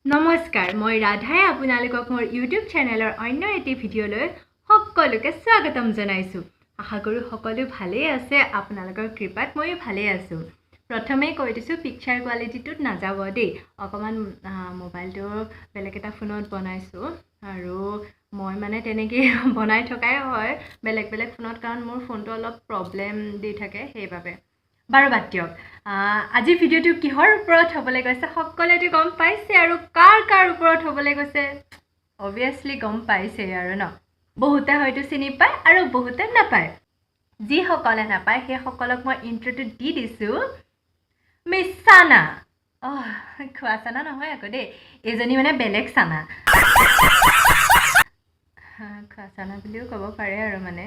নমস্কাৰ মই ৰাধাই আপোনালোকক মোৰ ইউটিউব চেনেলৰ অন্য এটি ভিডিঅ'লৈ সকলোকে স্বাগতম জনাইছো আশা কৰো সকলো ভালেই আছে আপোনালোকৰ কৃপাত মই ভালেই আছো প্ৰথমে কৈ দিছো পিকচাৰ কোৱালিটিটোত নাযাব দেই অকমান মোবাইলটো বেলেগ এটা ফোনত বনাইছো আৰু মই মানে তেনেকৈ বনাই থকাই হয় বেলেগ বেলেগ ফোনত কাৰণ মোৰ ফোনটো অলপ প্ৰবলেম দি থাকে সেইবাবে বাৰু বাতিয়ক আজি ভিডিঅ'টো কিহৰ ওপৰত হ'বলৈ গৈছে সকলোতে গম পাইছে আৰু কাৰ ওপৰত হ'বলৈ গৈছে অবভিয়াছলি গম পাইছে আৰু ন বহুতে হয়তো চিনি পায় আৰু বহুতে নাপায় যিসকলে নাপায় সেই সকলক মই ইন্ট্ৰোটো দি দিছো মিছ সানা খোৱা সানা নহয় আকৌ দেই এজনী মানে বেলেগ সানা খোৱা সানা বুলিও ক'ব পাৰে আৰু মানে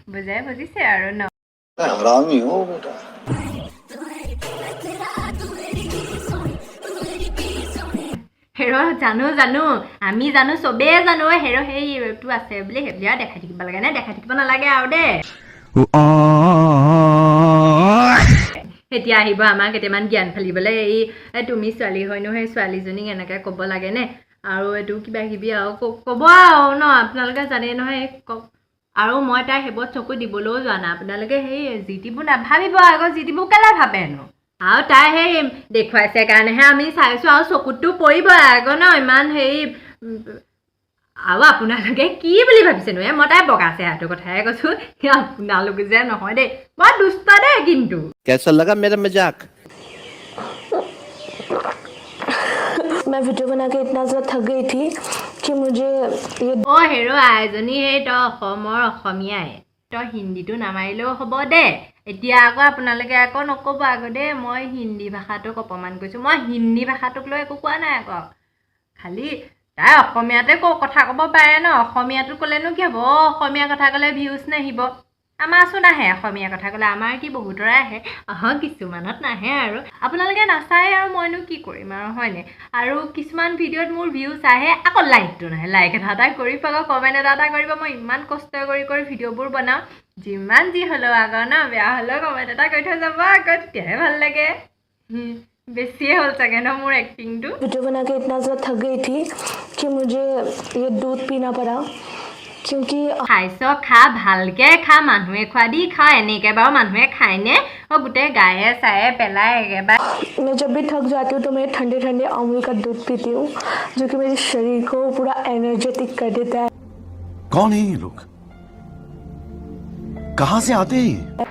বুজিছে আৰু ন हरामी हो बेटा হেৰ জানো আমি জানো চবে জানো হেৰ হেইটো আছে বুলি হেবিয়া দেখাই থাকিব লাগে না দেখাই থাকিব নালাগে আৰু দে এতিয়া আহিব আমাক কেইটামান জ্ঞান ফালিবলৈ এই তুমি ছোৱালী হয় নহয় ছোৱালীজনীক এনেকৈ ক'ব লাগে নে আৰু এইটো কিবা কিবি আৰু ক'ব আৰু ন আপোনালোকে জানে নহয় আৰু মই তাই হেবত চকু দিবলৈও যোৱা নাই আপোনালোকে সেই জিটিবোৰ নাভাবিব আকৌ জিটিবোৰ কেলে ভাবেনো আৰু তাই সেই দেখুৱাইছে কাৰণেহে আমি চাইছো আৰু চকুতটো পৰিব আকৌ ন ইমান হেৰি আৰু আপোনালোকে কি বুলি ভাবিছেনো মই তাই বগা চেহেৰাটোৰ কথাহে কৈছো আপোনালোকে যে নহয় দেই বৰ দুষ্ট দেই কিন্তু कैसा लगा मेरा मजाक मैं वीडियो बना के इतना ज़्यादा थक गई थी कि मुझे ये হেৰ আইজনী সেই তই অসমৰ অসমীয়াই তই হিন্দীটো নামাৰিলেও হ'ব দে এতিয়া আকৌ আপোনালোকে আকৌ নক'ব আকৌ দেই মই হিন্দী ভাষাটোক অপমান কৰিছোঁ মই হিন্দী ভাষাটোক লৈ একো কোৱা নাই আকৌ খালি তাই অসমীয়াতে কথা ক'ব পাৰে ন অসমীয়াটো ক'লেনো কি হ'ব অসমীয়া কথা ক'লে ভিউজ নাহিব আমাৰচো নাহে অসমীয়া কথা ক'লে আমাৰ কি বহুতৰে আহে কিছুমানত নাহে আৰু আপোনালোকে নাচায় আৰু মইনো কি কৰিম আৰু হয়নে আৰু কিছুমান ভিডিঅ'ত মোৰ ভিউজ আহে আকৌ লাইকটো নাহে লাইক এটা কৰি পাব কমেণ্ট এটা কৰিব মই ইমান কষ্ট কৰি ভিডিঅ'বোৰ বনাওঁ যিমান যি হ'লেও আকৌ ন বেয়া হ'লেও কমেণ্ট এটা কৰি থৈ যাব আকৌ তেতিয়াহে ভাল লাগে বেছিয়ে হ'ল চাগে ন মোৰ এক্টিংটো वीडियो बना के इतना ज़्यादा थक गई थी कि मुझे ये दूध पीना पड़ा क्योंकि খাইছ খা ভালকে খা মানুহে খোৱা দি খা এনেকৈ বাৰু মানুহে খায়নে গোটেই গায়ে চায়ে পেলাই একেবাৰে मैं जब भी थक जाती हूँ तो मैं ठंडे ठंडे अमूल का दूध पीती हूँ जो कि मेरे शरीर को पूरा एनर्जेटिक कर देता है कौन है ये लोग कहाँ से आते हैं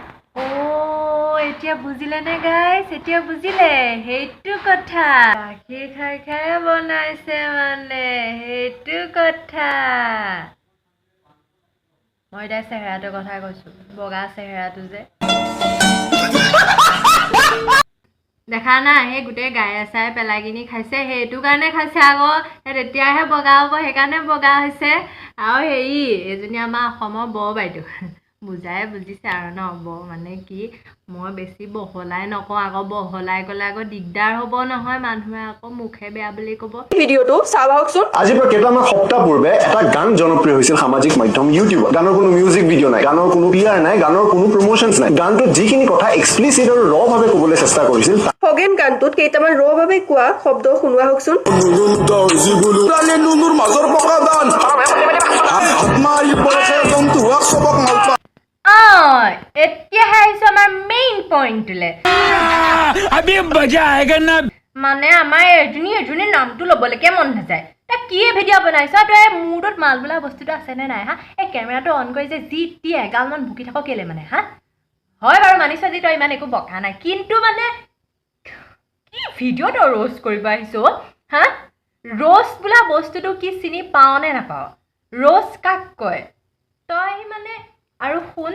এতিয়া বুজিলে নে গাইছ এতিয়া বুজিলে সেইটো কথা গাখীৰ খাই বনাইছে মানে সেইটো কথা মই তাই চেহেৰাটোৰ কথা কৈছো বগা চেহেৰাটো যে দেখা না সেই গোটেই গায়ে চাই পেলাই কিনি খাইছে সেইটো কাৰণে খাইছে আকৌ তেতিয়াহে বগা হ'ব সেইকাৰণে বগা হৈছে আৰু হেৰি এজনী আমাৰ অসমৰ বৰ বাইদেউ বুজাই বুজিছে আৰু ন বৰ মানে কি মই বেছি বহলাই নকওঁ আকৌ বহলাই গ'লে আকৌ দিগদাৰ হ'ব নহয় মানুহে আকৌ মুখে বেয়া বুলি ক'ব ভিডিঅ'টো চাওকচোন আজিৰ পৰা কেইটামান সপ্তাহ পূৰ্বে এটা গান জনপ্ৰিয় হৈছিল সামাজিক মাধ্যম ইউটিউবত গানৰ কোনো মিউজিক ভিডিঅ' নাই গানৰ কোনো পিআৰ নাই গানৰ কোনো প্ৰমোচনছ নাই গানটোত যিখিনি কথা এক্সপ্লিচিট আৰু ৰ ভাৱে ক'বলৈ চেষ্টা কৰিছিল খগেন গানটোত কেইটামান ৰ ভাৱে কোৱা শব্দ শুনোৱা হওকচোন এতিয়াহে আহিছো আমাৰ মেইন পইণ্টলৈ মানে আমাৰ এজনী নামটো ল'বলৈকে মন নাযায় তই কি ভিডিঅ' বনাইছ তই মূৰটোত মাল বোলা বস্তুটো আছেনে নাই হা এই কেমেৰাটো অন কৰি যে যি টি এগালমান ভুকি থাক কেলে মানে হা হয় বাৰু মানিছ আজি তই ইমান একো বকা নাই কিন্তু মানে কি ভিডিঅ' তই ৰ'ষ্ট কৰিব আহিছ হা ৰ'ষ্ট বোলা বস্তুটো কি চিনি পাওঁ নে নাপাওঁ ৰ'ষ্ট কাক কয় তই মানে আৰু শুন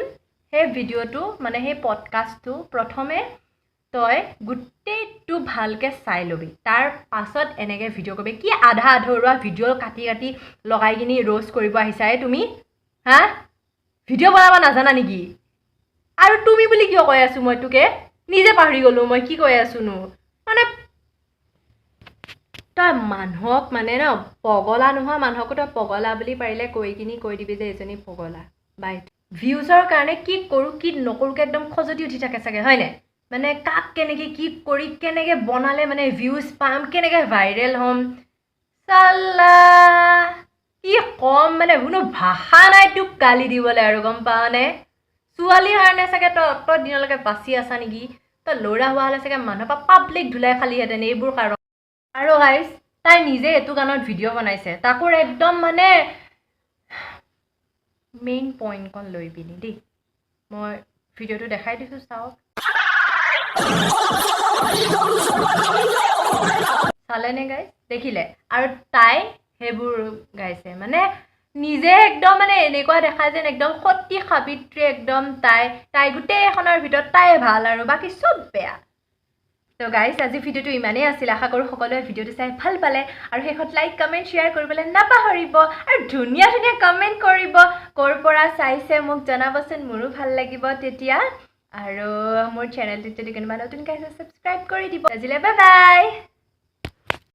সেই ভিডিঅ'টো মানে সেই পডকাষ্টটো প্ৰথমে তই গোটেইটো ভালকৈ চাই ল'বি তাৰ পাছত এনেকৈ ভিডিঅ' কৰিবি কি আধা আধৰুৱা ভিডিঅ' কাটি লগাই কিনি ৰ'ষ্ট কৰিব আহিছা তুমি হা ভিডিঅ' বনাব নাজানা নেকি আৰু তুমি বুলি কিয় কৈ আছোঁ মই তোকে নিজে পাহৰি গ'লোঁ মই কি কৈ আছোঁনো মানে তই মানুহক মানে ন পগলা নোহোৱা মানুহকো তই পগলা বুলি পাৰিলে কৈ দিবি যে এজনী পগলা বাই ভিউজৰ কাৰণে কি কৰোঁ কি নকৰোঁকৈ একদম খজতি উঠি থাকে চাগে হয়নে মানে কাক কেনেকৈ কি কৰি কেনেকৈ বনালে মানে ভিউজ পাম কেনেকৈ ভাইৰেল হ'ম চাল্লা কি কম মানে কোনো ভাষা নাই তোক গালি দিবলৈ আৰু গম পাৱনে ছোৱালীৰ কাৰণে চাগে তই অত দিনলৈকে বাচি আছা নেকি তই ল'ৰা হোৱা হ'লে চাগে মানুহৰ পৰা পাব্লিক ধুলাই খালিহেঁতেন এইবোৰ কাৰণ আৰু গাইজ তাই নিজে এইটো গানত ভিডিঅ' বনাইছে তাকো একদম মানে মেইন পইণ্টকণ লৈ পিনি দেই মই ভিডিঅ'টো দেখাই দিছোঁ চাওক চালেনে গাইজ দেখিলে আৰু তাই সেইবোৰ গাইছে মানে নিজে একদম মানে এনেকুৱা দেখা যেন একদম সতী সাবিত্ৰী একদম তাই গোটেইখনৰ ভিতৰত তাই ভাল আৰু বাকী চব বেয়া তো গাইজ আজি ভিডিঅ'টো ইমানেই আছিল আশা কৰোঁ সকলোৱে ভিডিঅ'টো চাই ভাল পালে আৰু শেষত লাইক কমেণ্ট শ্বেয়াৰ কৰিবলৈ নাপাহৰিব আৰু ধুনীয়া ধুনীয়া কমেণ্ট কৰিব ক'ৰ পৰা চাইছে মোক জনাবচোন মোৰো ভাল লাগিব তেতিয়া আৰু মোৰ চেনেলটোত যদি কোনোবা নতুনকৈ আছে ছাবস্ক্ৰাইব কৰি দিব আজিলৈ বাই বাই